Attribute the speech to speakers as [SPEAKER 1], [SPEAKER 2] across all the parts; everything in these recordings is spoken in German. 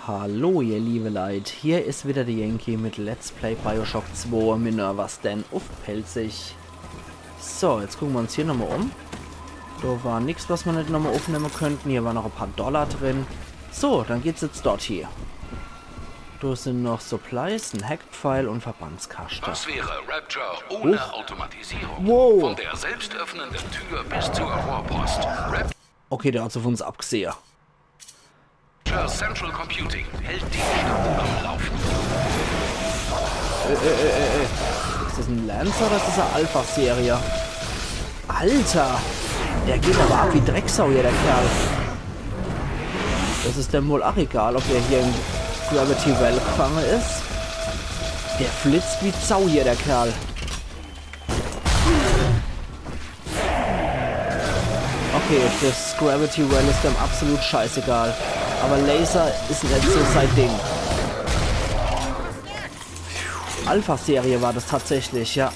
[SPEAKER 1] Hallo ihr liebe Leute, hier ist wieder der Yankee mit Let's Play Bioshock 2 Minerva's Den aufpelzig. So, jetzt gucken wir uns hier nochmal um. Da war nichts, was wir nicht nochmal aufnehmen könnten. Hier waren noch ein paar Dollar drin. So, dann geht's jetzt dort hier. Da sind noch Supplies, ein Hackpfeil und Verbandskasten.
[SPEAKER 2] Was wäre Rapture ohne Automatisierung?
[SPEAKER 1] Wow.
[SPEAKER 2] Von der selbstöffnenden Tür bis zur Rohrpost. Rapture
[SPEAKER 1] Okay, der hat auf uns abgesehen.
[SPEAKER 2] Central Computing hält die Stadt am Laufen.
[SPEAKER 1] Ist das ein Lancer oder ist das eine Alpha-Serie? Alter! Der geht aber ab wie Drecksau hier, der Kerl. Das ist dem wohl auch egal, ob der hier in Gravity Well gefangen ist. Der flitzt wie Sau hier, der Kerl. Okay, das Gravity Well ist dem absolut scheißegal. Aber Laser ist nicht so sein Ding. Alpha-Serie war das tatsächlich, ja.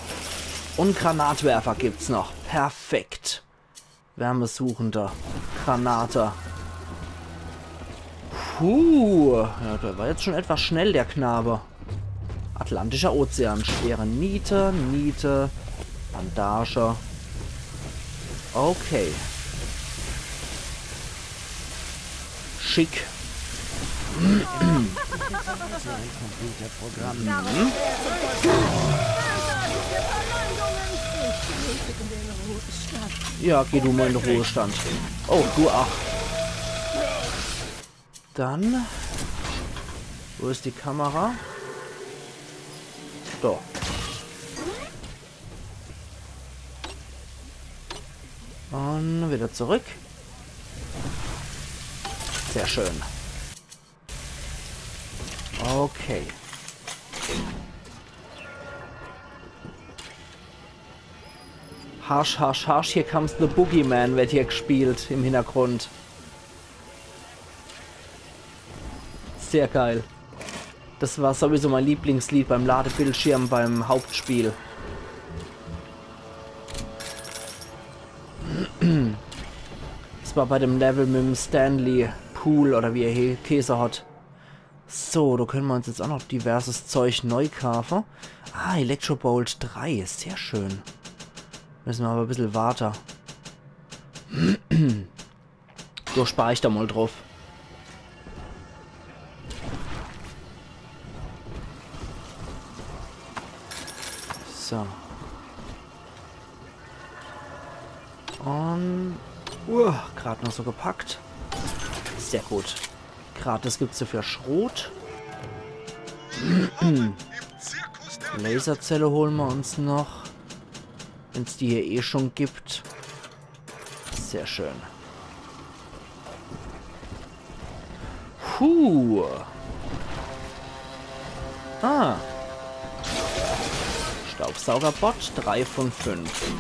[SPEAKER 1] Und Granatwerfer gibt's noch. Perfekt. Wärmesuchender. Granate. Puh. Ja, der war jetzt schon etwas schnell, der Knabe. Atlantischer Ozean. Schwere Niete, Bandage. Okay. Schick. Ja, geh du mal in den Ruhestand. Oh, du auch. Dann. Wo ist die Kamera? Da. Und wieder zurück. Sehr schön. Okay. Harsch, harsch, harsch. Hier comes the Boogeyman, wird hier gespielt im Hintergrund. Sehr geil. Das war sowieso mein Lieblingslied beim Ladebildschirm beim Hauptspiel. Das war bei dem Level mit dem Stanley Pool oder wie er hier Käse hat. So, da können wir uns jetzt auch noch diverses Zeug neu kaufen. Ah, Electrobolt 3, sehr schön. Müssen wir aber ein bisschen warten. So spare ich da mal drauf. So. Und gerade noch so gepackt. Sehr gut. Gratis gibt es dafür Schrot. Laserzelle holen wir uns noch. Wenn es die hier eh schon gibt. Sehr schön. Puh. Ah. Staubsaugerbot 3 von 5.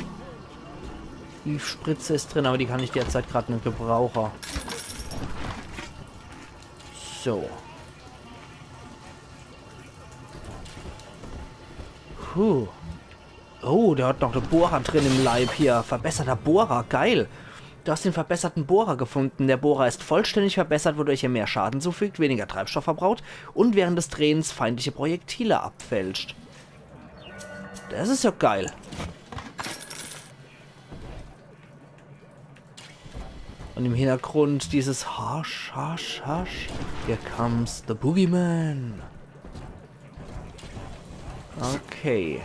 [SPEAKER 1] Die Spritze ist drin, aber die kann ich derzeit gerade nicht gebrauchen. So. Puh. Oh, der hat noch eine Bohrer drin im Leib hier. Verbesserter Bohrer, geil. Du hast den verbesserten Bohrer gefunden. Der Bohrer ist vollständig verbessert, wodurch er mehr Schaden zufügt, weniger Treibstoff verbraucht und während des Drehens feindliche Projektile abfälscht. Das ist ja geil. Und im Hintergrund dieses Harsch, harsch, harsch. Here comes the Boogeyman. Okay.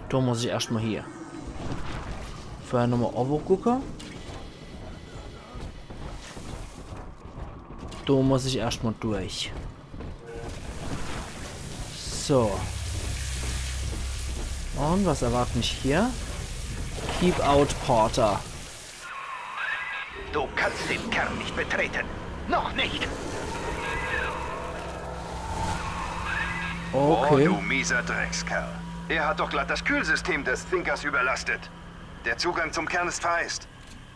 [SPEAKER 1] Da muss ich erstmal hier. Vorher nochmal Ovo gucken. Da muss ich erstmal durch. So. Und was erwartet mich hier? Keep out Porter.
[SPEAKER 3] Du kannst den Kern nicht betreten. Noch nicht.
[SPEAKER 1] Okay.
[SPEAKER 3] Oh, du mieser Dreckskerl. Er hat doch glatt das Kühlsystem des Thinkers überlastet. Der Zugang zum Kern ist vereist.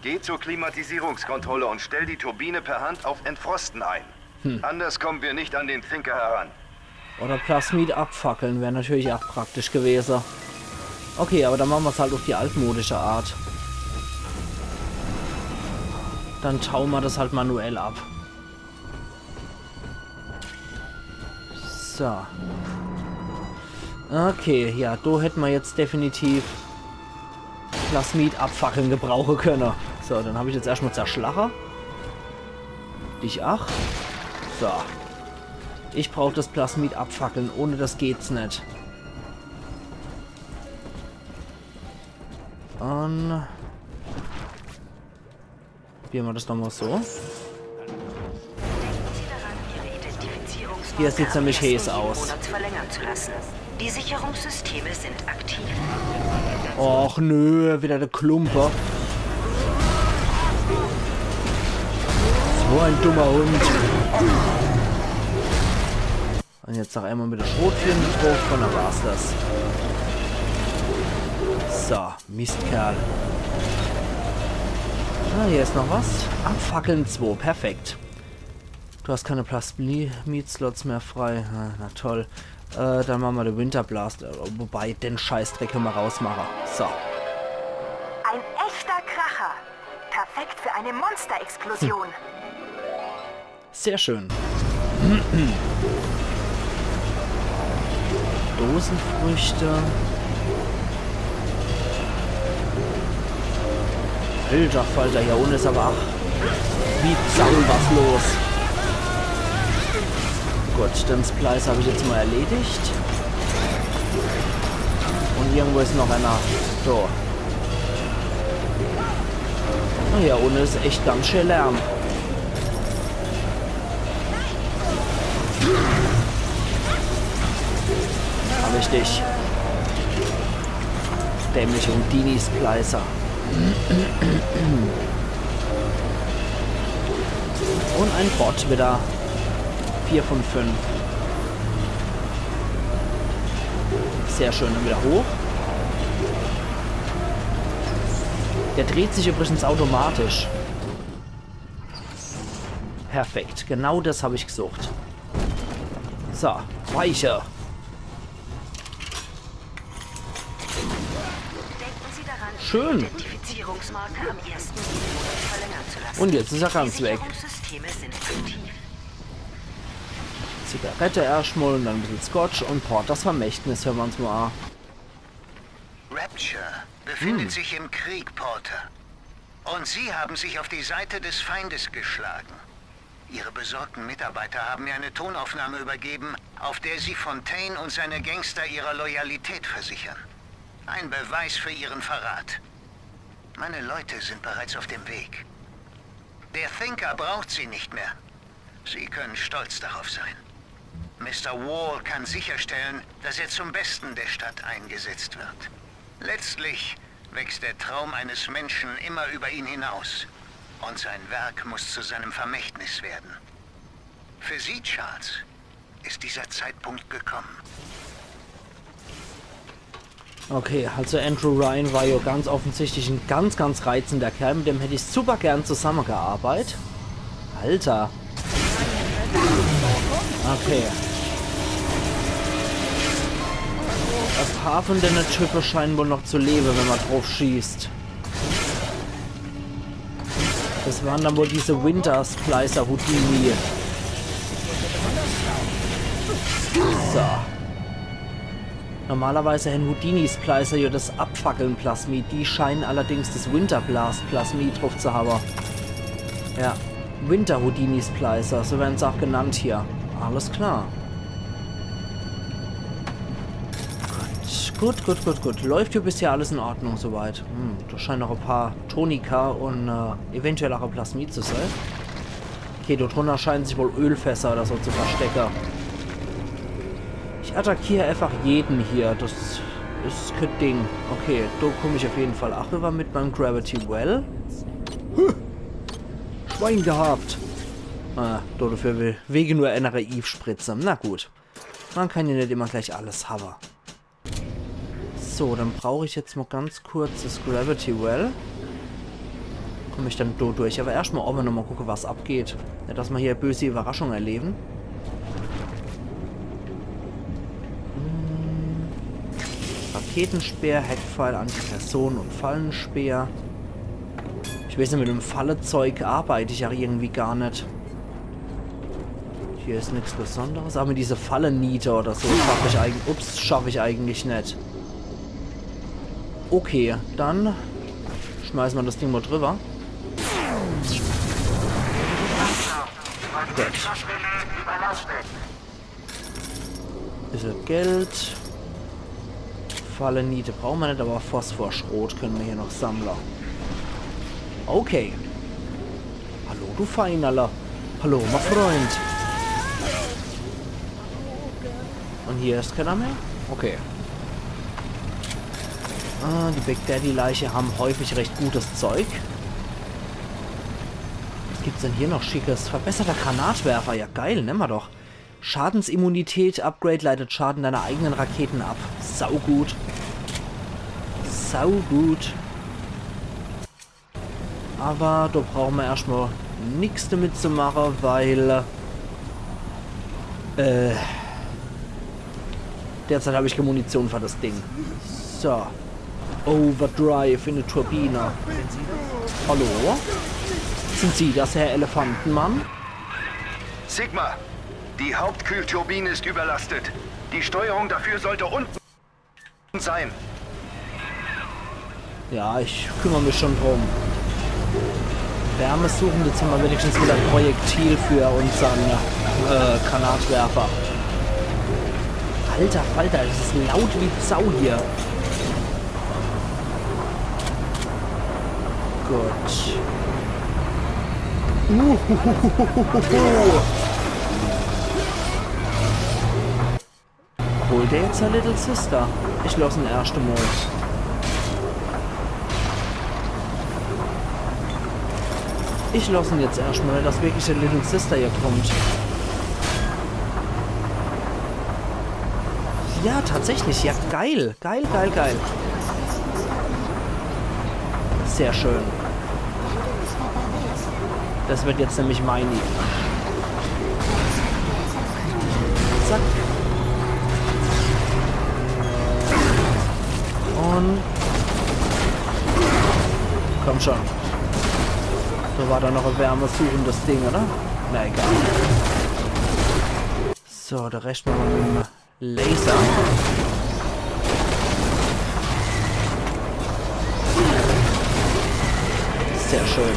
[SPEAKER 3] Geh zur Klimatisierungskontrolle und stell die Turbine per Hand auf Entfrosten ein. Anders kommen wir nicht an den Thinker heran.
[SPEAKER 1] Oder Plasmid abfackeln wäre natürlich auch praktisch gewesen. Okay, aber dann machen wir es halt auf die altmodische Art. Dann tauen wir das halt manuell ab. So. Okay, ja, da hätten wir jetzt definitiv Plasmid abfackeln gebrauchen können. So, dann habe ich jetzt erstmal Zerschlacher. Dich auch. So. Ich brauche das Plasmid abfackeln. Ohne das geht's nicht. Und probieren wir das nochmal so. Hier sieht es nämlich heiß aus.
[SPEAKER 4] Die Sicherungssysteme sind aktiv.
[SPEAKER 1] Och nö, wieder der Klumper. So ein dummer Hund. Und jetzt noch einmal mit der Schrotflinte drauf und dann war's das. So, Mistkerl. Ah, hier ist noch was. Abfackeln 2, perfekt. Du hast keine Plasmid-Slots mehr frei. Na toll. Dann machen wir den Winterblast. Wobei, den Scheißdreck können wir rausmachen. So.
[SPEAKER 4] Ein echter Kracher. Perfekt für eine Monsterexplosion.
[SPEAKER 1] Sehr schön. Dosenfrüchte. Alter Falter, hier unten ist aber wie Sau was los. Gut, den Splice habe ich jetzt mal erledigt. Und irgendwo ist noch einer. So. Oh, hier unten ist echt ganz schön Lärm. Habe ich dich. Dämliche Houdini-Splicer. Und ein Bot wieder. 4 von 5. Sehr schön, dann wieder hoch. Der dreht sich übrigens automatisch. Perfekt, genau das habe ich gesucht. So, weicher. Schön.
[SPEAKER 4] Identifizierungsmarke am 1. Monat verlängern zu lassen.
[SPEAKER 1] Und jetzt ist er ganz weg.
[SPEAKER 4] Sicherungssysteme sind aktiv.
[SPEAKER 1] Zigarette erstmal und dann ein bisschen Scotch und Port, das Vermächtnis, hören wir uns mal an.
[SPEAKER 5] Rapture befindet sich im Krieg, Porter. Und Sie haben sich auf die Seite des Feindes geschlagen. Ihre besorgten Mitarbeiter haben mir eine Tonaufnahme übergeben, auf der Sie Fontaine und seine Gangster ihrer Loyalität versichern. Ein Beweis für Ihren Verrat. Meine Leute sind bereits auf dem Weg. Der Thinker braucht Sie nicht mehr. Sie können stolz darauf sein. Mr. Wall kann sicherstellen, dass er zum Besten der Stadt eingesetzt wird. Letztlich wächst der Traum eines Menschen immer über ihn hinaus. Und sein Werk muss zu seinem Vermächtnis werden. Für Sie, Charles, ist dieser Zeitpunkt gekommen.
[SPEAKER 1] Okay, also Andrew Ryan war ja ganz offensichtlich ein ganz, ganz reizender Kerl. Mit dem hätte ich super gern zusammengearbeitet. Alter. Okay. Ein paar von den Typen scheinen wohl noch zu leben, wenn man drauf schießt. Das waren dann wohl diese Winter Splicer Houdini. So. Normalerweise haben Houdini Splicer ja das Abfackeln Plasmid. Die scheinen allerdings das Winter Blast Plasmid drauf zu haben. Ja. Winter Houdini Splicer, so werden sie auch genannt hier. Alles klar. Gut. Läuft hier bisher alles in Ordnung soweit. Da scheinen noch ein paar Tonika und eventuell auch ein Plasmid zu sein. Okay, dort drunter scheinen sich wohl Ölfässer oder so zu verstecken. Ich attackiere einfach jeden hier. Das ist kein Ding. Okay, da komme ich auf jeden Fall auch rüber mit meinem Gravity Well. Schwein gehabt. Dafür wegen nur einer Eve spritzen. Na gut. Man kann ja nicht immer gleich alles haben. So, dann brauche ich jetzt mal ganz kurz das Gravity Well. Komme ich dann durch. Aber erstmal auch noch mal gucken, was abgeht. Ja, dass wir hier böse Überraschungen erleben. Raketenspeer, Hackpfeil, Antiperson und Fallenspeer. Ich weiß nicht, mit dem Fallezeug arbeite ich ja irgendwie gar nicht. Hier ist nichts Besonderes. Aber diese Fallenniete oder so schaffe ich eigentlich... Ups, schaffe ich eigentlich nicht. Okay, dann schmeißen wir das Ding mal drüber. Gut. Bisschen Geld. Fallenniete brauchen wir nicht, aber Phosphorschrot können wir hier noch sammeln. Okay. Hallo, du Feinerler. Hallo, mein Freund. Und hier ist keiner mehr? Okay. Die Big Daddy Leiche haben häufig recht gutes Zeug. Was gibt's denn hier noch Schickes? Verbesserter Granatwerfer. Ja geil, nehmen wir doch. Schadensimmunität, Upgrade leitet Schaden deiner eigenen Raketen ab. Saugut. Saugut. Aber da brauchen wir erstmal nichts damit zu machen, weil derzeit habe ich keine Munition für das Ding. So. Overdrive in der Turbine. Hallo? Sind Sie das, Herr Elefantenmann?
[SPEAKER 3] Sigma, die Hauptkühlturbine ist überlastet. Die Steuerung dafür sollte unten sein.
[SPEAKER 1] Ja, ich kümmere mich schon drum. Wärme suchen, jetzt haben wir wenigstens wieder ein Projektil für unseren Granatwerfer. Alter Falter, das ist laut wie Sau hier. Gut. Holt der jetzt eine Little Sister? Ich lasse ihn erst einmal. Ich lasse ihn jetzt erstmal, dass wirklich eine Little Sister hier kommt. Ja, tatsächlich. Ja, geil. Geil, geil, geil. Sehr schön. Das wird jetzt nämlich meine. Zack. Und... Komm schon. So war da noch ein wärmesuchendes Ding, oder? Na egal. So, der Rest mal mit dem Laser. Sehr schön.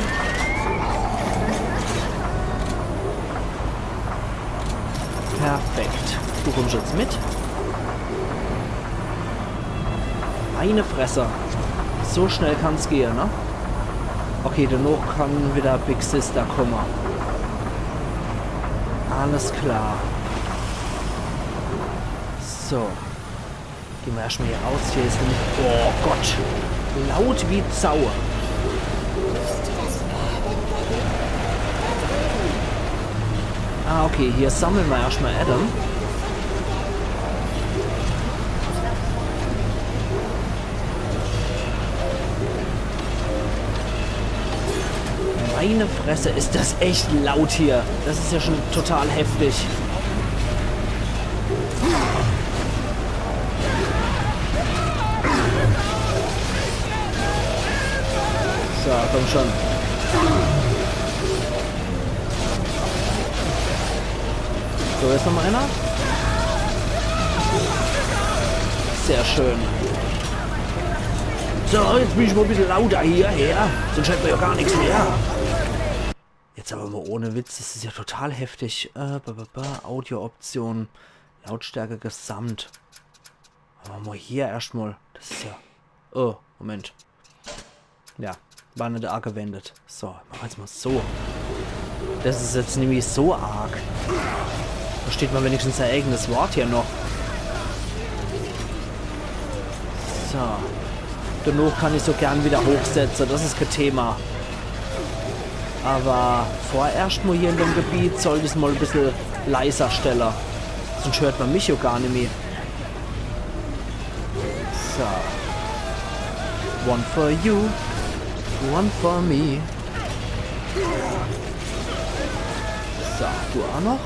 [SPEAKER 1] Perfekt. Du kommst jetzt mit. Meine Fresse. So schnell kann es gehen, ne? Okay, danach kann wieder Big Sister kommen. Alles klar. So. Gehen wir erstmal hier raus. Hier ist nämlich... Oh Gott. Laut wie Sau. Ah, okay. Hier sammeln wir erstmal Adam. Meine Fresse, ist das echt laut hier. Das ist ja schon total heftig. So, komm schon. So, jetzt noch mal einer. Sehr schön. So, jetzt bin ich mal ein bisschen lauter hierher. Sonst hört man ja gar nichts mehr. Jetzt aber mal ohne Witz, das ist ja total heftig. Audio-Option, Lautstärke gesamt. Aber mal hier erstmal. Das ist ja... Oh, Moment. Ja, war nicht arg gewendet. So, mach jetzt mal so. Das ist jetzt nämlich so arg. Da steht mal wenigstens ein eigenes Wort hier noch. So. Danach kann ich so gern wieder hochsetzen. Das ist kein Thema. Aber vorerst mal hier in dem Gebiet sollte ich es mal ein bisschen leiser stellen. Sonst hört man mich ja gar nicht mehr. So. One for you. One for me. So, du auch noch.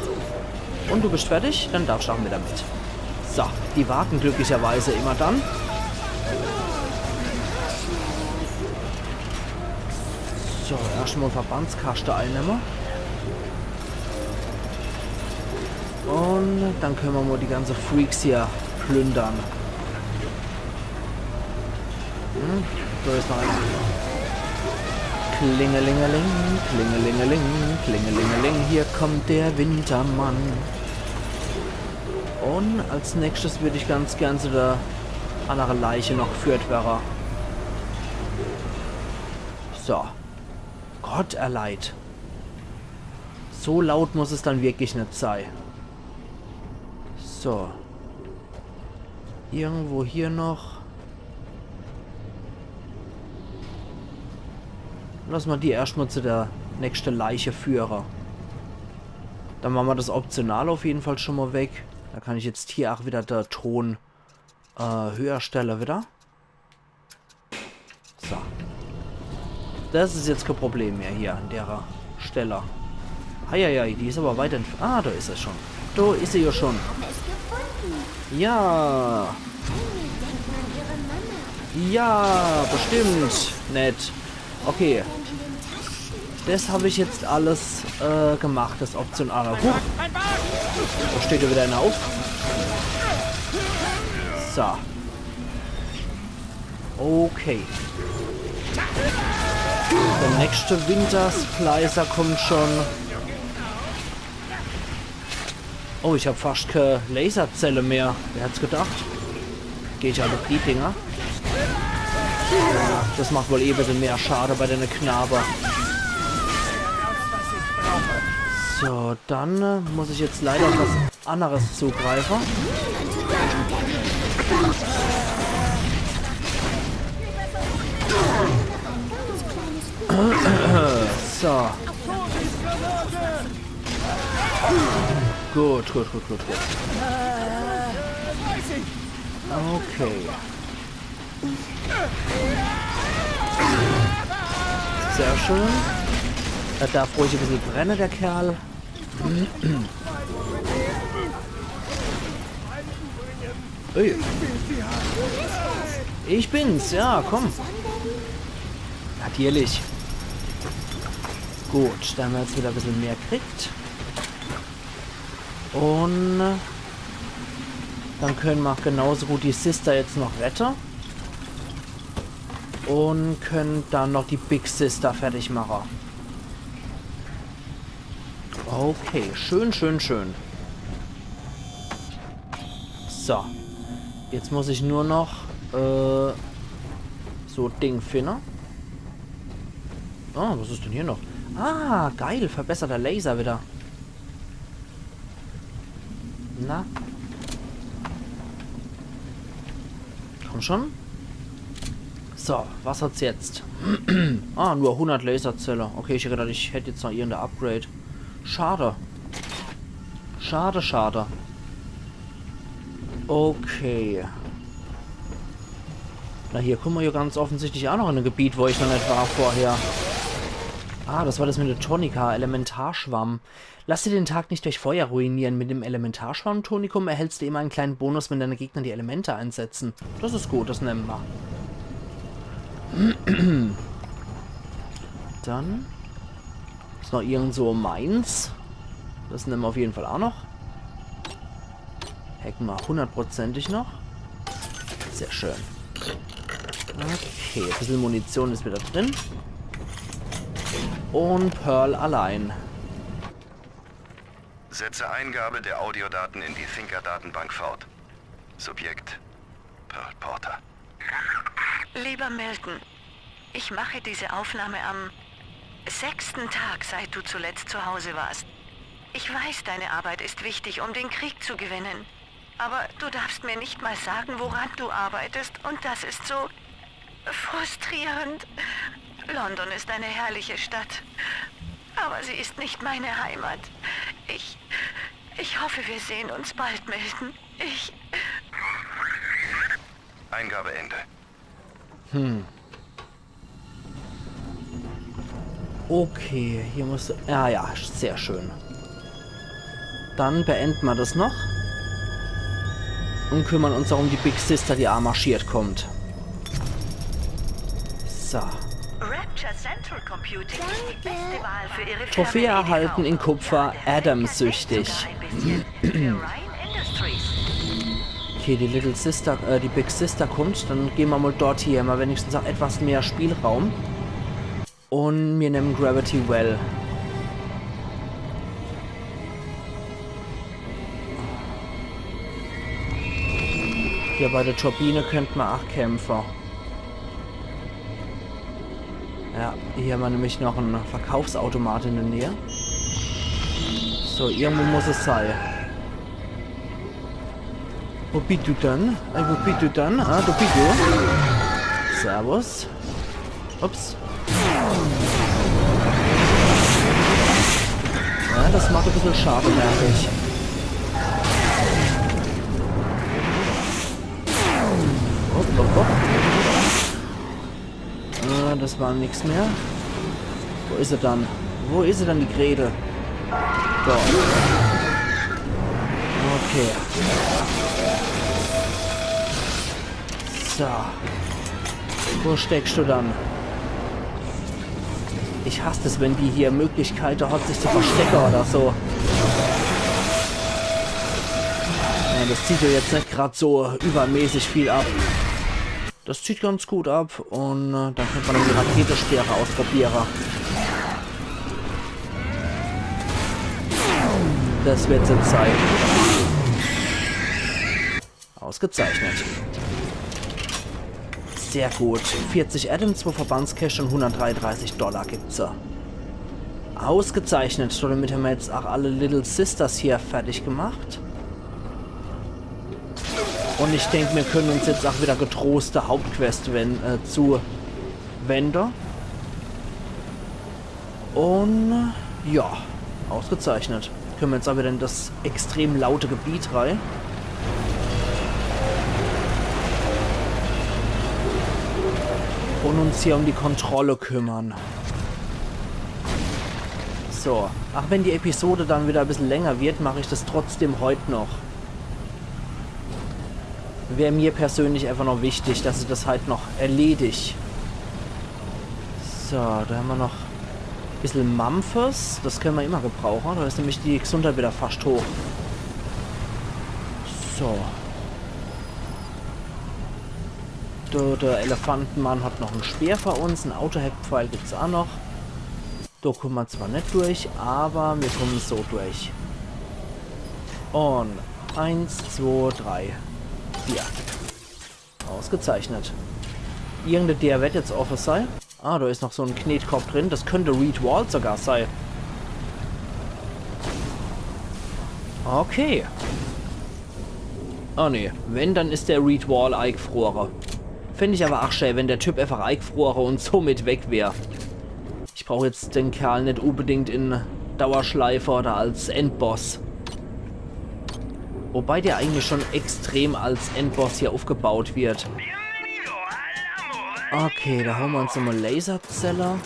[SPEAKER 1] Und du bist fertig? Dann darfst du auch wieder mit. So, die warten glücklicherweise immer dann. So, erstmal Verbandskaste einnehmen. dann können wir mal die ganzen Freaks hier plündern. So ist noch eins. Klingelingeling, klingelingeling, klingelingeling, hier kommt der Wintermann. Und als nächstes würde ich ganz gern zu der anderen Leiche noch geführt werden. So. Gott erleiht. So laut muss es dann wirklich nicht sein. So. Irgendwo hier noch. Lass mal die erstmal zu der nächsten Leiche führen. Dann machen wir das optional auf jeden Fall schon mal weg. Da kann ich jetzt hier auch wieder den Ton höher stellen wieder. So. Das ist jetzt kein Problem mehr hier an der Stelle. Heieiei, die ist aber weit entfernt. Ah, da ist es schon. Da ist sie ja schon. Ja. Ja, bestimmt. Nett. Okay. Das habe ich jetzt alles gemacht, das optionale. Huch. Da steht ja wieder einer auf. So. Okay. Der nächste Winterspleißer kommt schon. Oh, ich habe fast keine Laserzelle mehr. Wer hat's gedacht? Gehe ich alle die Dinger. Das macht wohl eh ein bisschen mehr Schade bei den Knaber. So, dann muss ich jetzt leider auf was anderes zugreifen. So. Gut. Okay. Sehr schön. Da darf ruhig ein bisschen brennen, der Kerl. Ui. Ich bin's, ja, komm. Natürlich. Gut, da haben wir jetzt wieder ein bisschen mehr gekriegt. Und dann können wir genauso gut die Sister jetzt noch retten. Und können dann noch die Big Sister fertig machen. Okay, schön. So. Jetzt muss ich nur noch so Ding finden. Ah, was ist denn hier noch? Ah, geil, verbesserter Laser wieder. Na? Komm schon. So, was hat's jetzt? Ah, nur 100 Laserzelle. Okay, ich dachte, ich hätte jetzt noch irgendein Upgrade. Schade. Schade. Okay. Na, hier kommen wir ja ganz offensichtlich auch noch in ein Gebiet, wo ich noch nicht war vorher. Ah, das war das mit der Tonika, Elementarschwamm. Lass dir den Tag nicht durch Feuer ruinieren. Mit dem Elementarschwamm-Tonikum erhältst du immer einen kleinen Bonus, wenn deine Gegner die Elemente einsetzen. Das ist gut, das nehmen wir. Dann ist noch irgend so meins. Das nehmen wir auf jeden Fall auch noch. Hacken wir 100%ig noch. Sehr schön. Okay, ein bisschen Munition ist wieder drin. Und Pearl allein.
[SPEAKER 3] Setze Eingabe der Audiodaten in die Thinker-Datenbank fort. Subjekt Pearl Porter.
[SPEAKER 4] Lieber Milton, ich mache diese Aufnahme am 6. Tag, seit du zuletzt zu Hause warst. Ich weiß, deine Arbeit ist wichtig, um den Krieg zu gewinnen. Aber du darfst mir nicht mal sagen, woran du arbeitest. Und das ist so frustrierend. London ist eine herrliche Stadt. Aber sie ist nicht meine Heimat. Ich hoffe, wir sehen uns bald, Milton.
[SPEAKER 3] Eingabe Ende.
[SPEAKER 1] Okay, hier muss... ja, sehr schön. Dann beenden wir das noch. Und kümmern uns darum, die Big Sister, die marschiert kommt. So.
[SPEAKER 4] Rapture Central Computing ist die beste Wahl für ihre
[SPEAKER 1] Trophäe erhalten in Kupfer, Adam süchtig. Okay, die Little Sister, die Big Sister kommt. Dann gehen wir mal dort hier. Mal wenigstens auch etwas mehr Spielraum. Und wir nehmen Gravity Well. Hier bei der Turbine könnten wir 8 Kämpfer. Ja, hier haben wir nämlich noch einen Verkaufsautomat in der Nähe. So, irgendwo muss es sein. Wo bist du dann? Wo bist du dann? Ah, du bist du. Servus. Ups. Ja, das macht ein bisschen Schaden, merke ich. Das war nichts mehr. Wo ist er dann? Wo ist er dann, die Gretel? So. Okay. So. Wo steckst du dann? Ich hasse es, wenn die hier Möglichkeiten hat, sich zu verstecken oder so. Ja, das zieht ja jetzt nicht gerade so übermäßig viel ab. Das zieht ganz gut ab und dann könnte man die Raketensperre ausprobieren. Das wird jetzt sein. Ausgezeichnet. Sehr gut. 40 Atoms, 2 Verbandscash und $133 gibt's da. Ausgezeichnet. So, damit haben wir jetzt auch alle Little Sisters hier fertig gemacht. Und ich denke, wir können uns jetzt auch wieder getrost der Hauptquest zuwenden. Und ja, ausgezeichnet. Können wir jetzt auch wieder in das extrem laute Gebiet rein. Und uns hier um die Kontrolle kümmern. So, auch wenn die Episode dann wieder ein bisschen länger wird, mache ich das trotzdem heute noch. Wäre mir persönlich einfach noch wichtig, dass ich das halt noch erledige. So, da haben wir noch ein bisschen Mamphes. Das können wir immer gebrauchen. Da ist nämlich die Gesundheit wieder fast hoch. So. Der Elefantenmann hat noch einen Speer für uns. Ein Autoheckpfeil gibt es auch noch. Da kommen wir zwar nicht durch, aber wir kommen so durch. Und 1, 2, 3. 4. Ausgezeichnet. Der wird jetzt offen sein. Ah, da ist noch so ein Knetkorb drin. Das könnte Reed Wall sogar sein. Okay. Oh ne, wenn, dann ist der Reed Wall eingefroren. Fände ich aber auch schön, wenn der Typ einfach eingefroren und somit weg wäre. Ich brauche jetzt den Kerl nicht unbedingt in Dauerschleife oder als Endboss. Wobei der eigentlich schon extrem als Endboss hier aufgebaut wird. Okay, da haben wir uns nochmal Laserzelle.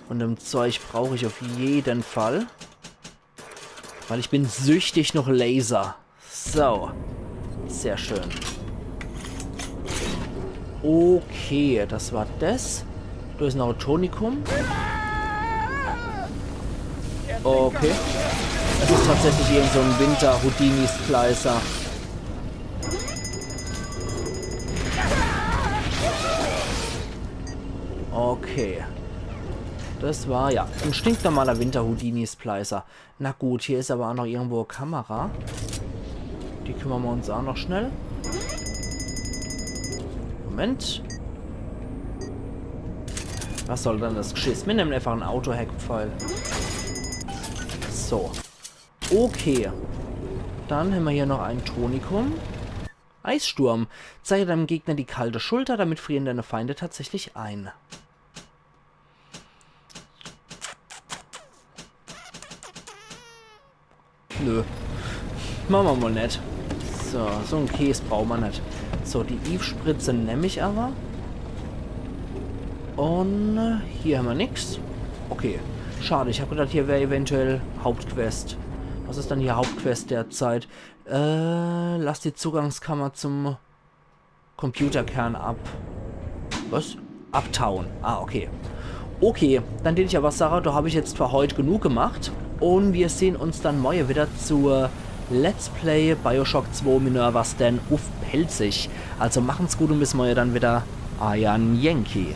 [SPEAKER 1] Und dem Zeug brauche ich auf jeden Fall. Weil ich bin süchtig nach Laser. So. Sehr schön. Okay, das war das. Da ist noch ein Tonikum. Okay. Das ist tatsächlich irgend so ein Winter-Houdini-Splicer. Okay. Das war, ja, ein stinknormaler Winter-Houdini-Splicer. Na gut, hier ist aber auch noch irgendwo eine Kamera. Die kümmern wir uns auch noch schnell. Moment. Was soll denn das Geschiss? Wir nehmen einfach einen Autoheckpfeil. So. Okay. Dann haben wir hier noch ein Tonikum. Eissturm. Zeige deinem Gegner die kalte Schulter, damit frieren deine Feinde tatsächlich ein. Nö. Machen wir mal nicht. So einen Käse brauchen wir nicht. So, die Eve-Spritze nehme ich aber. Und hier haben wir nichts. Okay. Schade, ich habe gedacht, hier wäre eventuell Hauptquest. Was ist dann hier Hauptquest derzeit? Lass die Zugangskammer zum Computerkern ab. Was? Abtauen. Ah, okay. Okay, dann denke ich aber, Sarah, da habe ich jetzt für heute genug gemacht. Und wir sehen uns dann morgen wieder zur Let's Play Bioshock 2 Minerva Stan auf Pelzig. Also machen's gut und bis morgen dann wieder. Euer Yankee.